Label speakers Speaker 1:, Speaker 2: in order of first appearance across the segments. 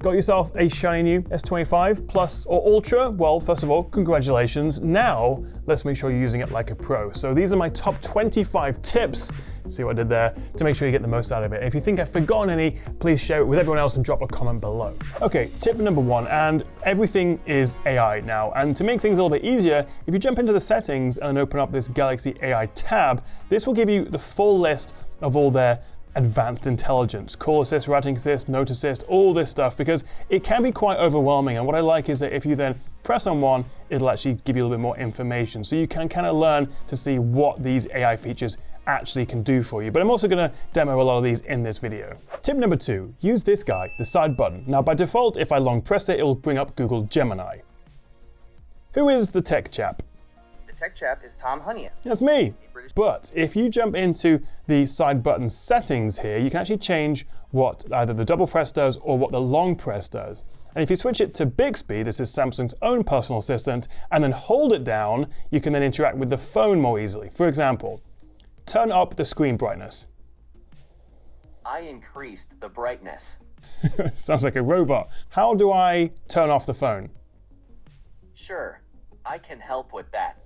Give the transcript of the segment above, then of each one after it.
Speaker 1: Got yourself a shiny new S25 Plus or Ultra? Well, first of all, congratulations. Now, let's make sure you're using it like a pro. So these are my top 25 tips, see what I did there, to make sure you get the most out of it. If you think I've forgotten any, please share it with everyone else and drop a comment below. Okay, tip number one, and everything is AI now. And to make things a little bit easier, if you jump into the settings and open up this Galaxy AI tab, this will give you the full list of all their advanced intelligence, call assist, writing assist, note assist, all this stuff, because it can be quite overwhelming. And what I like is that if you then press on one, it'll actually give you a little bit more information. So you can kind of learn to see what these AI features actually can do for you. But I'm also going to demo a lot of these in this video. Tip number two, use this guy, the side button. Now by default, if I long press it, it will bring up Google Gemini. Who is the tech chap?
Speaker 2: Tech chap is Tom Hunia.
Speaker 1: That's me. But if you jump into the side button settings here, you can actually change what either the double press does or what the long press does. And if you switch it to Bixby, this is Samsung's own personal assistant, and then hold it down, you can then interact with the phone more easily. For example, turn up the screen brightness.
Speaker 2: I increased the brightness.
Speaker 1: Sounds like a robot. How do I turn off the phone?
Speaker 2: Sure, I can help with that.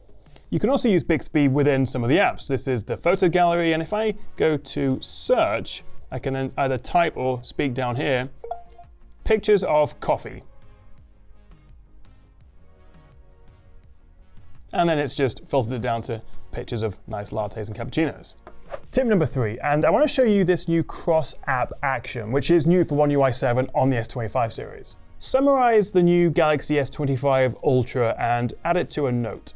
Speaker 1: You can also use Bixby within some of the apps. This is the photo gallery, and if I go to search, I can then either type or speak down here, pictures of coffee. And then it's just filtered it down to pictures of nice lattes and cappuccinos. Tip number three, and I want to show you this new cross-app action, which is new for One UI 7 on the S25 series. Summarize the new Galaxy S25 Ultra and add it to a note.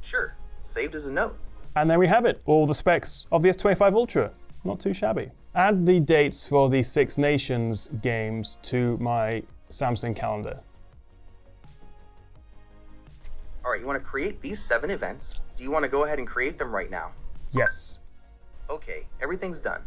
Speaker 2: Sure, saved as a note.
Speaker 1: And there we have it, all the specs of the S25 Ultra. Not too shabby. Add the dates for the Six Nations games to my Samsung calendar.
Speaker 2: All right, you want to create these 7 events. Do you want to go ahead and create them right now?
Speaker 1: Yes.
Speaker 2: Okay, everything's done.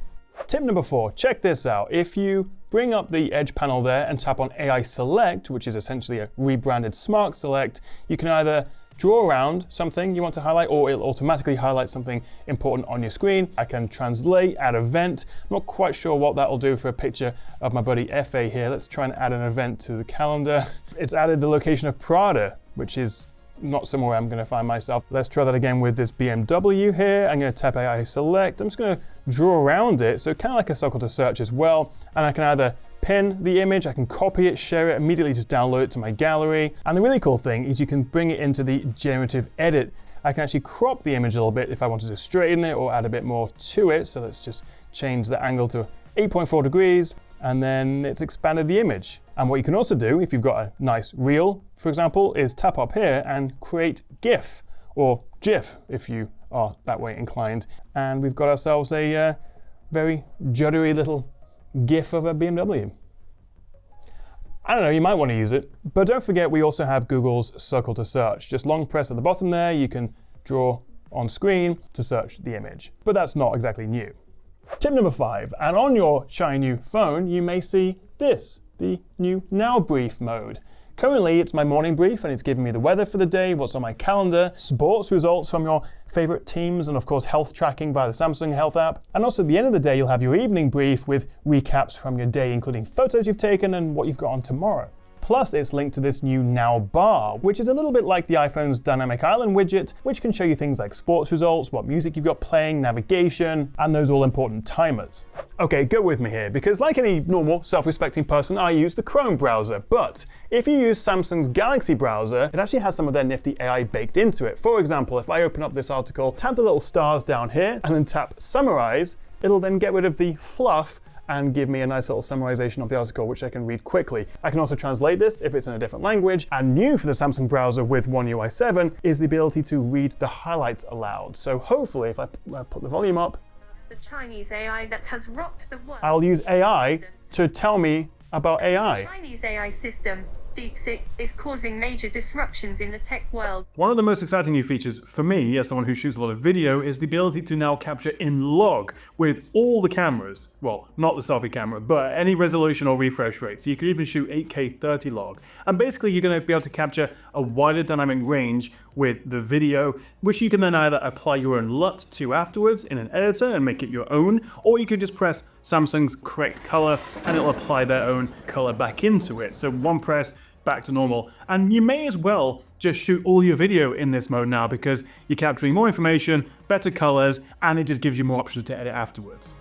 Speaker 1: Tip number 4, check this out. If you bring up the Edge panel there and tap on AI Select, which is essentially a rebranded Smart Select, you can either draw around something you want to highlight, or it'll automatically highlight something important on your screen. I can translate, add event. I'm not quite sure what that'll do for a picture of my buddy FA here. Let's try and add an event to the calendar. It's added the location of Prada, which is not somewhere I'm going to find myself. Let's try that again with this BMW here. I'm going to tap AI Select. I'm just going to draw around it, so kind of like a circle to search as well. And I can either pin the image, I can copy it, share it, immediately just download it to my gallery. And the really cool thing is you can bring it into the generative edit. I can actually crop the image a little bit if I wanted to straighten it or add a bit more to it. So let's just change the angle to 8.4 degrees, and then it's expanded the image. And what you can also do, if you've got a nice reel, for example, is tap up here and create GIF, or GIF if you are that way inclined. And we've got ourselves a very juddery little GIF of a BMW. I don't know, you might want to use it, but don't forget we also have Google's circle to search. Just long press at the bottom there, you can draw on screen to search the image. But that's not exactly new. Tip number 5, and on your shiny new phone, you may see this, the new Now Brief mode. Currently, it's my morning brief, and it's giving me the weather for the day, what's on my calendar, sports results from your favorite teams, and of course, health tracking via the Samsung Health app. And also at the end of the day, you'll have your evening brief with recaps from your day, including photos you've taken and what you've got on tomorrow. Plus, it's linked to this new Now bar, which is a little bit like the iPhone's Dynamic Island widget, which can show you things like sports results, what music you've got playing, navigation, and those all-important timers. Okay, go with me here, because like any normal, self-respecting person, I use the Chrome browser. But if you use Samsung's Galaxy browser, it actually has some of their nifty AI baked into it. For example, if I open up this article, tap the little stars down here, and then tap Summarize, it'll then get rid of the fluff and give me a nice little summarization of the article, which I can read quickly. I can also translate this if it's in a different language. And new for the Samsung browser with One UI 7 is the ability to read the highlights aloud. So hopefully, if I put the volume up,
Speaker 3: the Chinese AI that has rocked the world.
Speaker 1: I'll use AI to tell me about AI.
Speaker 3: The Chinese AI system, DeepSeek, is causing major disruptions in the tech world.
Speaker 4: One of the most exciting new features for me, as someone who shoots a lot of video, is the ability to now capture in log with all the cameras. Well, not the selfie camera, but any resolution or refresh rate. So you could even shoot 8K 30 log. And basically you're going to be able to capture a wider dynamic range with the video, which you can then either apply your own LUT to afterwards in an editor and make it your own, or you can just press Samsung's correct color, and it'll apply their own color back into it. So one press, back to normal. And you may as well just shoot all your video in this mode now because you're capturing more information, better colors, and it just gives you more options to edit afterwards.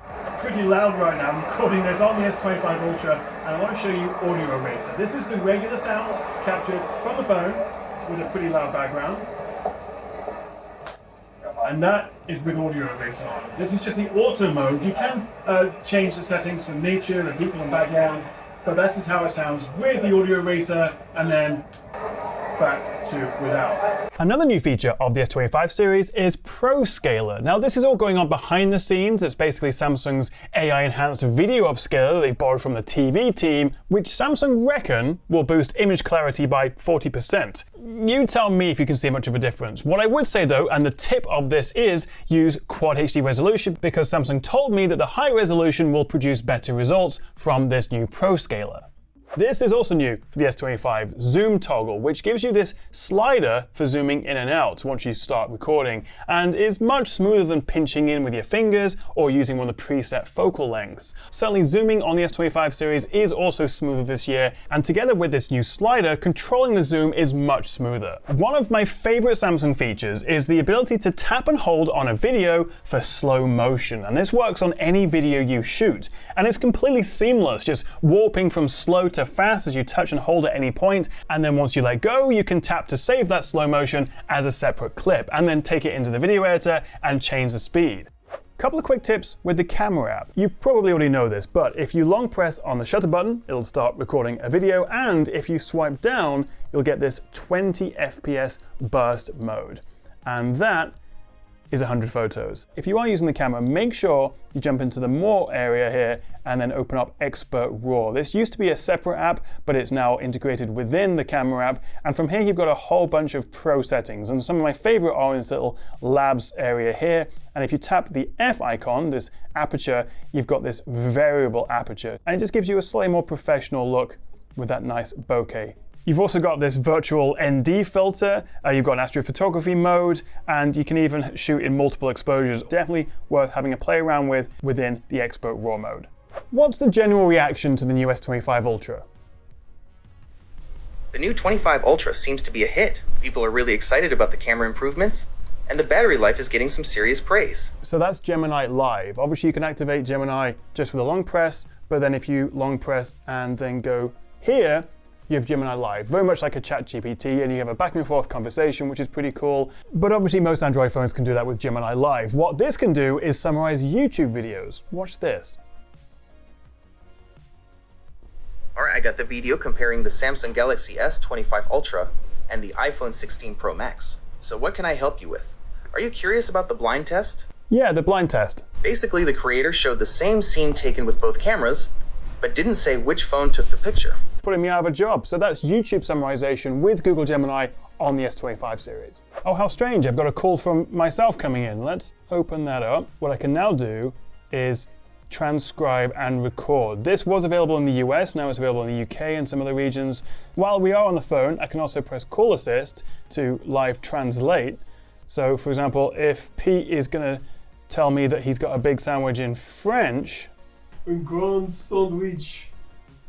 Speaker 4: It's pretty loud right now. I'm recording this on the S25 Ultra, and I want to show you audio eraser. This is the regular sound captured from the phone with a pretty loud background. And that is with audio eraser on. This is just the auto mode. You can change the settings for nature and people and background, but this is how it sounds with the audio eraser, and then back to without.
Speaker 1: Another new feature of the S25 series is Pro Scaler. Now this is all going on behind the scenes. It's basically Samsung's AI enhanced video upscaler that they've borrowed from the TV team, which Samsung reckon will boost image clarity by 40%. You tell me if you can see much of a difference. What I would say though, and the tip of this is use Quad HD resolution, because Samsung told me that the high resolution will produce better results from this new Pro Scaler. This is also new for the S25, Zoom Toggle, which gives you this slider for zooming in and out once you start recording, and is much smoother than pinching in with your fingers or using one of the preset focal lengths. Certainly zooming on the S25 series is also smoother this year, and together with this new slider, controlling the zoom is much smoother. One of my favorite Samsung features is the ability to tap and hold on a video for slow motion, and this works on any video you shoot, and it's completely seamless, just warping from slow to fast as you touch and hold at any point, and then once you let go, you can tap to save that slow motion as a separate clip, and then take it into the video editor and change the speed. Couple of quick tips with the camera app. You probably already know this, but if you long press on the shutter button, it'll start recording a video, and if you swipe down, you'll get this 20 FPS burst mode, and that is 100 photos. If you are using the camera, make sure you jump into the More area here and then open up Expert RAW. This used to be a separate app, but it's now integrated within the camera app. And from here, you've got a whole bunch of pro settings. And some of my favorite are in this little Labs area here. And if you tap the F icon, this aperture, you've got this variable aperture. And it just gives you a slightly more professional look with that nice bokeh. You've also got this virtual ND filter, you've got an astrophotography mode, and you can even shoot in multiple exposures. Definitely worth having a play around with within the Expert RAW mode. What's the general reaction to the new S25 Ultra?
Speaker 2: The new 25 Ultra seems to be a hit. People are really excited about the camera improvements, and the battery life is getting some serious praise.
Speaker 1: So that's Gemini Live. Obviously you can activate Gemini just with a long press, but then if you long press and then go here, you have Gemini Live, very much like a ChatGPT, and you have a back and forth conversation, which is pretty cool. But obviously most Android phones can do that with Gemini Live. What this can do is summarize YouTube videos. Watch this.
Speaker 2: All right, I got the video comparing the Samsung Galaxy S25 Ultra and the iPhone 16 Pro Max. So what can I help you with? Are you curious about the blind test?
Speaker 1: Yeah, the blind test.
Speaker 2: Basically, the creator showed the same scene taken with both cameras, but didn't say which phone took the picture.
Speaker 1: Putting me out of a job. So that's YouTube summarization with Google Gemini on the S25 series. Oh, how strange. I've got a call from myself coming in. Let's open that up. What I can now do is transcribe and record. This was available in the US, now it's available in the UK and some other regions. While we are on the phone, I can also press Call Assist to live translate. So for example, if Pete is gonna tell me that he's got a big sandwich in French, un grand sandwich.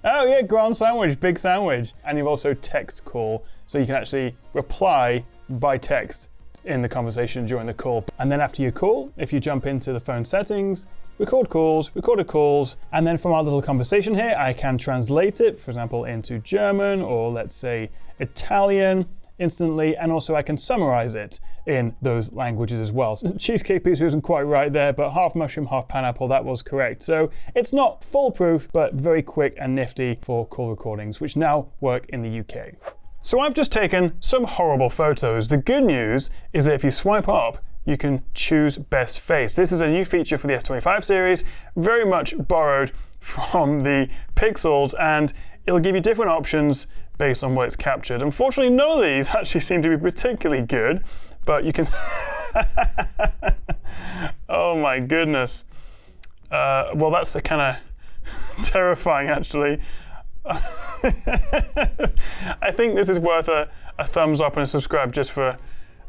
Speaker 1: Oh yeah, grand sandwich, big sandwich. And you've also text call, so you can actually reply by text in the conversation during the call. And then after your call, if you jump into the phone settings, record calls, recorded calls, and then from our little conversation here, I can translate it, for example, into German or let's say Italian instantly, and also I can summarize it in those languages as well. So cheesecake pizza isn't quite right there, but half mushroom, half pineapple, that was correct. So it's not foolproof, but very quick and nifty for call recordings, which now work in the UK. So I've just taken some horrible photos. The good news is that if you swipe up, you can choose best face. This is a new feature for the S25 series, very much borrowed from the Pixels, and it'll give you different options based on what it's captured. Unfortunately, none of these actually seem to be particularly good, but you can... Oh my goodness. Well, that's a kind of terrifying, actually. I think this is worth a thumbs up and a subscribe just for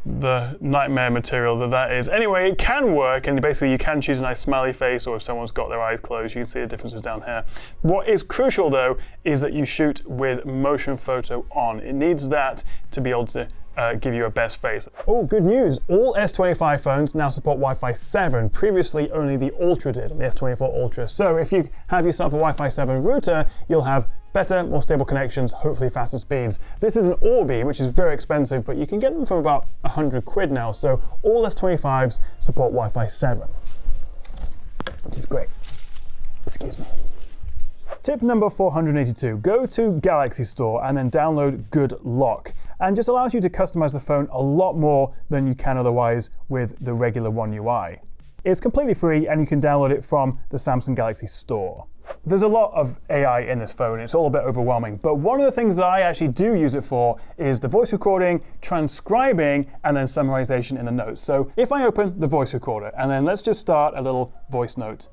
Speaker 1: the nightmare material that is. Anyway, it can work, and basically you can choose a nice smiley face, or if someone's got their eyes closed, you can see the differences down here. What is crucial though is that you shoot with motion photo on. It needs that to be able to give you a best face. Oh, good news! All S25 phones now support Wi-Fi 7. Previously, only the Ultra did, the S24 Ultra. So if you have yourself a Wi-Fi 7 router, you'll have better, more stable connections, hopefully faster speeds. This is an Orbi, which is very expensive, but you can get them for about 100 quid now. So all S25s support Wi-Fi 7, which is great. Excuse me. Tip number 482, go to Galaxy Store and then download Good Lock. And just allows you to customize the phone a lot more than you can otherwise with the regular One UI. It's completely free and you can download it from the Samsung Galaxy Store. There's a lot of AI in this phone, it's all a bit overwhelming, but one of the things that I actually do use it for is the voice recording, transcribing, and then summarization in the notes. So if I open the voice recorder, and then let's just start a little voice note.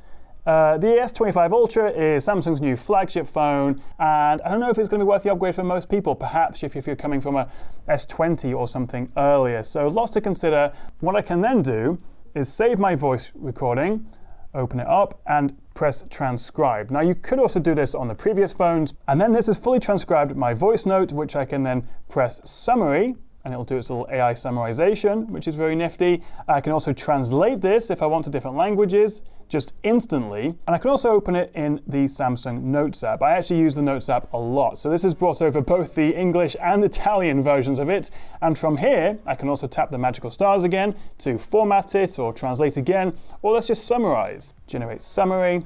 Speaker 1: The S25 Ultra is Samsung's new flagship phone, and I don't know if it's going to be worth the upgrade for most people, perhaps if you're coming from a S20 or something earlier. So lots to consider. What I can then do is save my voice recording, open it up, and press transcribe. Now you could also do this on the previous phones, and then this has fully transcribed my voice note, which I can then press summary, and it'll do its little AI summarization, which is very nifty. I can also translate this if I want to different languages, just instantly. And I can also open it in the Samsung Notes app. I actually use the Notes app a lot. So this has brought over both the English and Italian versions of it. And from here, I can also tap the magical stars again to format it or translate again, or let's just summarize. Generate summary.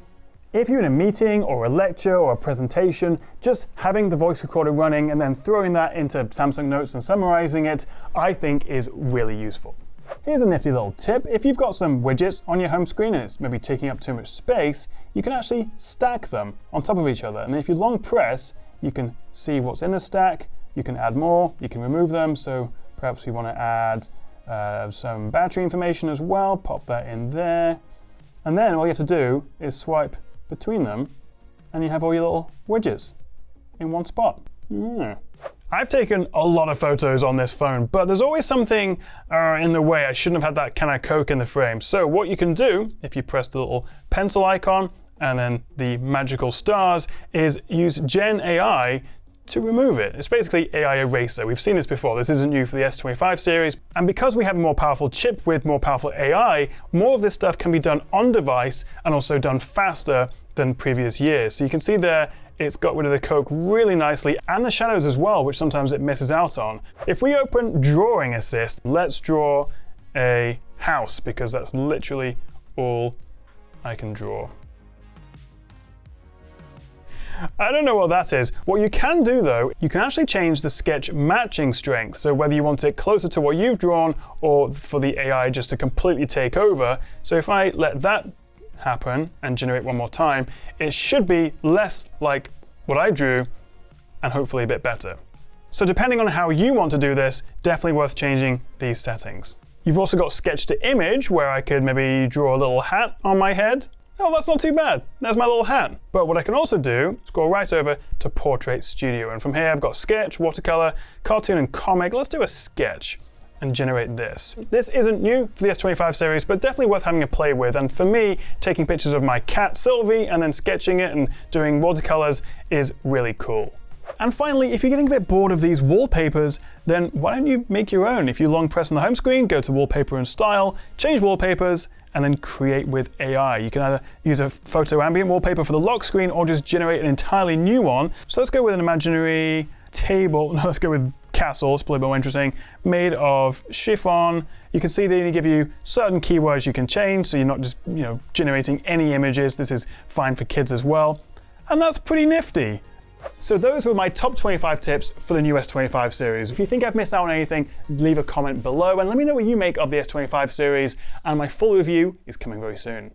Speaker 1: If you're in a meeting or a lecture or a presentation, just having the voice recorder running and then throwing that into Samsung Notes and summarizing it, I think is really useful. Here's a nifty little tip. If you've got some widgets on your home screen and it's maybe taking up too much space, you can actually stack them on top of each other. And if you long press, you can see what's in the stack. You can add more, you can remove them. So perhaps we want to add some battery information as well. Pop that in there. And then all you have to do is swipe between them, and you have all your little widgets in one spot. I've taken a lot of photos on this phone, but there's always something in the way. I shouldn't have had that can of Coke in the frame. So what you can do, if you press the little pencil icon and then the magical stars, is use Gen AI to remove it. It's basically AI eraser. We've seen this before. This isn't new for the S25 series. And because we have a more powerful chip with more powerful AI, more of this stuff can be done on device and also done faster than previous years. So you can see there, it's got rid of the Coke really nicely, and the shadows as well, which sometimes it misses out on. If we open Drawing Assist, let's draw a house, because that's literally all I can draw. I don't know what that is. What you can do though, you can actually change the sketch matching strength. So whether you want it closer to what you've drawn or for the AI just to completely take over. So if I let that happen and generate one more time, it should be less like what I drew and hopefully a bit better. So depending on how you want to do this, definitely worth changing these settings. You've also got sketch to image, where I could maybe draw a little hat on my head. Oh, that's not too bad. There's my little hat. But what I can also do, scroll right over to Portrait Studio. And from here, I've got sketch, watercolor, cartoon, and comic. Let's do a sketch and generate this. This isn't new for the S25 series, but definitely worth having a play with. And for me, taking pictures of my cat Sylvie and then sketching it and doing watercolors is really cool. And finally, if you're getting a bit bored of these wallpapers, then why don't you make your own? If you long press on the home screen, go to Wallpaper and Style, change wallpapers, and then create with AI. You can either use a photo ambient wallpaper for the lock screen or just generate an entirely new one. So let's go with an imaginary table. No, let's go with castle. It's probably more interesting. Made of chiffon. You can see they give you certain keywords you can change, so you're not just generating any images. This is fine for kids as well. And that's pretty nifty. So those were my top 25 tips for the new S25 series. If you think I've missed out on anything, leave a comment below and let me know what you make of the S25 series, and my full review is coming very soon.